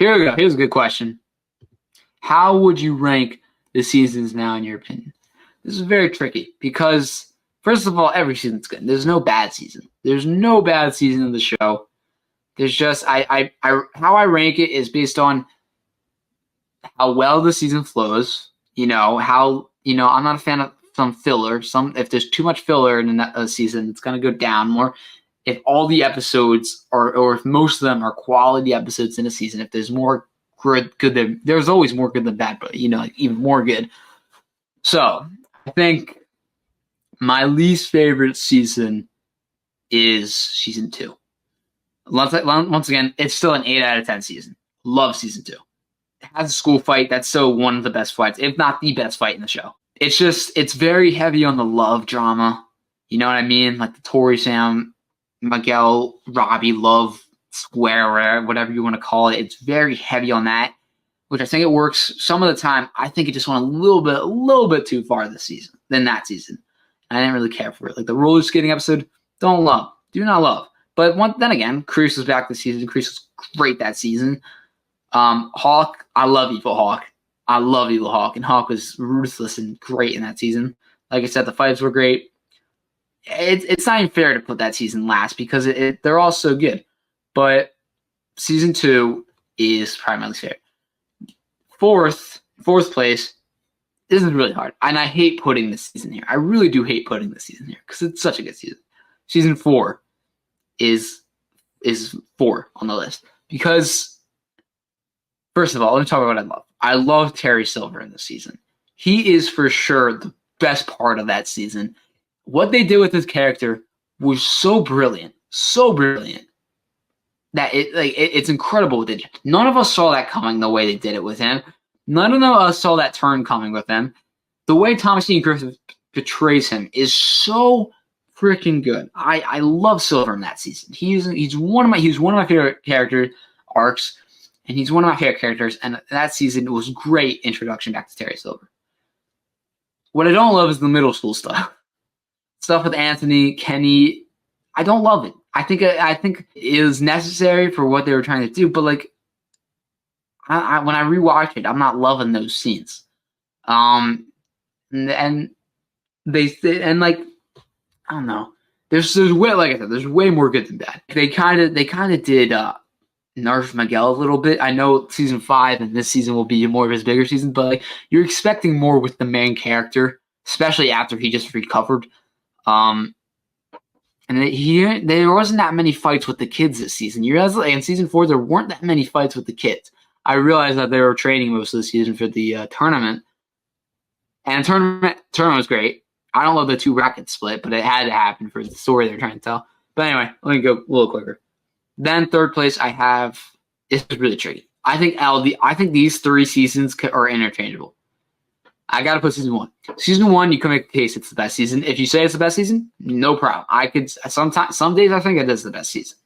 Here we go. Here's a good question. How would you rank the seasons now in your opinion? This is very tricky because, first of all, every season's good. There's no bad season. There's no bad season of the show. There's just how I rank it is based on how well the season flows. I'm not a fan of some filler. If there's too much filler in a season, it's gonna go down more. If all the episodes or if most of them are quality episodes in a season, if there's more good than there's always more good than bad, but even more good. So I think my least favorite season is season 2. Once again, it's still an 8 out of 10 season. Love season 2. It has a school fight. That's still one of the best fights, if not the best fight in the show. It's very heavy on the love drama. You know what I mean? Like the Tori, Sam, Miguel, Robbie love square, whatever you want to call it. It's very heavy on that, which I think it works some of the time. I think it just went a little bit too far this season than that season. I didn't really care for it. Like the roller skating episode, do not love. But then again, Cruz was back this season. Cruz was great that season. Hawk, I love Evil Hawk. I love Evil Hawk, and Hawk was ruthless and great in that season. Like I said, the fights were great. It's not even fair to put that season last because they're all so good. But season 2 is probably my least favorite. Fourth place. This is really hard, and I hate putting this season here. I really do hate putting this season here because it's such a good season. Season 4 is 4 on the list because, first of all, let me talk about what I love. I love Terry Silver in this season. He is for sure the best part of that season. What they did with his character was so brilliant that it's incredible what they did. None of us saw that coming the way they did it with him. None of us saw that turn coming with him. The way Thomas Ian Griffith portrays him is so freaking good. I love Silver in that season. He's one of my favorite character arcs, and he's one of my favorite characters. And that season was great introduction back to Terry Silver. What I don't love is the middle school stuff with Anthony, Kenny. I don't love it. I think it is necessary for what they were trying to do, but like when I rewatch it, I'm not loving those scenes. And like I don't know. There's way, like I said, there's way more good than bad. They kind of did nerf Miguel a little bit. I know season 5 and this season will be more of his bigger season, but like you're expecting more with the main character, especially after he just recovered. And there wasn't that many fights with the kids this season. You realize in season 4 there weren't that many fights with the kids. I realized that they were training most of the season for the tournament, and the tournament was great. I don't love the 2 bracket split, but it had to happen for the story they're trying to tell. But anyway, let me go a little quicker. Then third place, I have. It's really tricky. I think these 3 seasons are interchangeable. I got to put season 1. Season 1, you can make the case it's the best season. If you say it's the best season, no problem. Some days I think it is the best season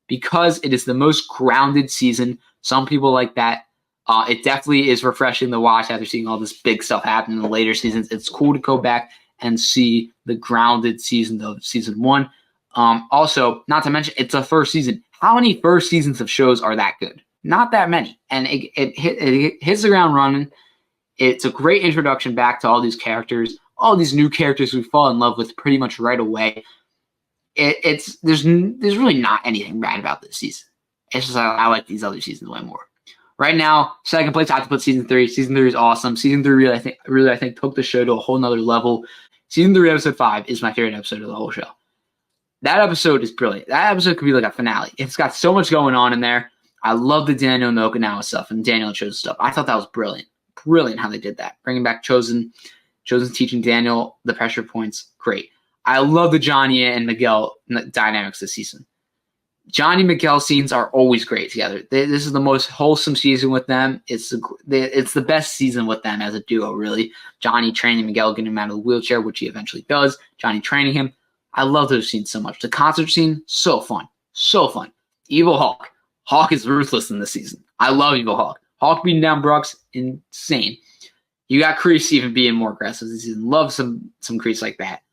because it is the most grounded season. Some people like that. It definitely is refreshing to watch after seeing all this big stuff happen in the later seasons. It's cool to go back and see the grounded season of season 1. Also, not to mention, it's a first season. How many first seasons of shows are that good? Not that many. And it hits the ground running. It's a great introduction back to all these characters, all these new characters we fall in love with pretty much right away. There's really not anything bad about this season. It's just I like these other seasons way more. Right now, second place, I have to put season 3. Season 3 is awesome. Season 3 really I think took the show to a whole nother level. Season 3, episode 5 is my favorite episode of the whole show. That episode is brilliant. That episode could be like a finale. It's got so much going on in there. I love the Daniel and Okinawa stuff and Daniel and Chosen stuff. I thought that was brilliant. Brilliant how they did that. Bringing back Chosen teaching Daniel the pressure points. Great. I love the Johnny and Miguel dynamics this season. Johnny and Miguel scenes are always great together. This is the most wholesome season with them. It's the best season with them as a duo, really. Johnny training Miguel, getting him out of the wheelchair, which he eventually does. Johnny training him. I love those scenes so much. The concert scene, so fun. So fun. Evil Hawk. Hawk is ruthless in this season. I love Evil Hawk. Hawk beating down Brooks, insane. You got Kreese even being more aggressive this season. Love some Kreese like that.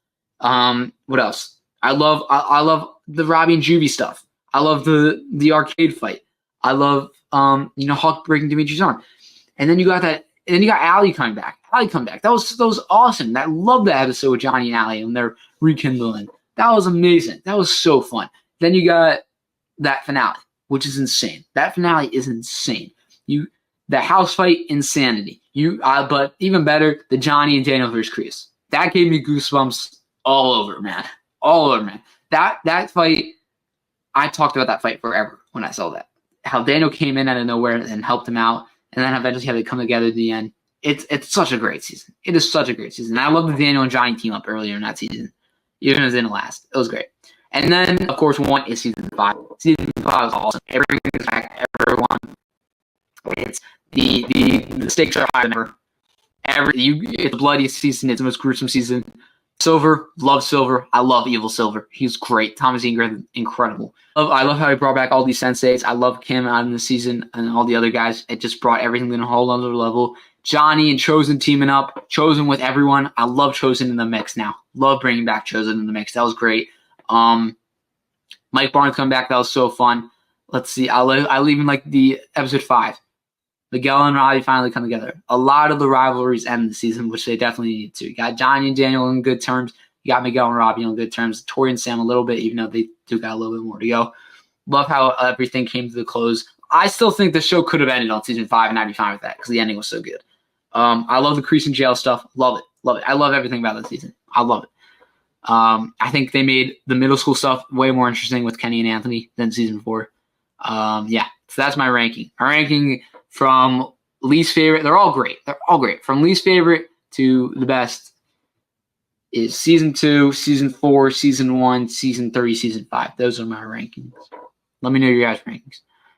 What else? I love the Robbie and Juvie stuff. I love the arcade fight. I love Hulk breaking Dimitri's arm. And then you got Allie coming back. That was awesome. I love that episode with Johnny and Allie and they're rekindling. That was amazing. That was so fun. Then you got that finale, which is insane. That finale is insane. The house fight, insanity. But even better, the Johnny and Daniel versus Chris. That gave me goosebumps all over, man. All over, man. That fight, I talked about that fight forever when I saw that. How Daniel came in out of nowhere and helped him out, and then eventually had to come together at the end. It's such a great season. It is such a great season. I love the Daniel and Johnny team up earlier in that season, even if it didn't last. It was great. And then, of course, one is season 5. Season 5 is awesome. Everything is back. Everyone. It's the stakes are higher than ever. It's a bloody season. It's the most gruesome season. Silver, love Silver. I love Evil Silver. He's great. Thomas Ingram, incredible. I love how he brought back all these senseis. I love Kim out in the season and all the other guys. It just brought everything to a whole other level. Johnny and Chosen teaming up. Chosen with everyone. I love Chosen in the mix now. Love bringing back Chosen in the mix. That was great. Mike Barnes coming back. That was so fun. Let's see. I even like the episode 5. Miguel and Robbie finally come together. A lot of the rivalries end the season, which they definitely need to. You got Johnny and Daniel on good terms. You got Miguel and Robbie on good terms. Tori and Sam a little bit, even though they do got a little bit more to go. Love how everything came to the close. I still think the show could have ended on season 5, and I'd be fine with that because the ending was so good. I love the Crease and jail stuff. Love it. Love it. I love everything about that season. I love it. I think they made the middle school stuff way more interesting with Kenny and Anthony than season 4. So that's my ranking. My ranking from least favorite, they're all great. They're all great. From least favorite to the best is season 2, season 4, season 1, season 3, season 5. Those are my rankings. Let me know your guys' rankings.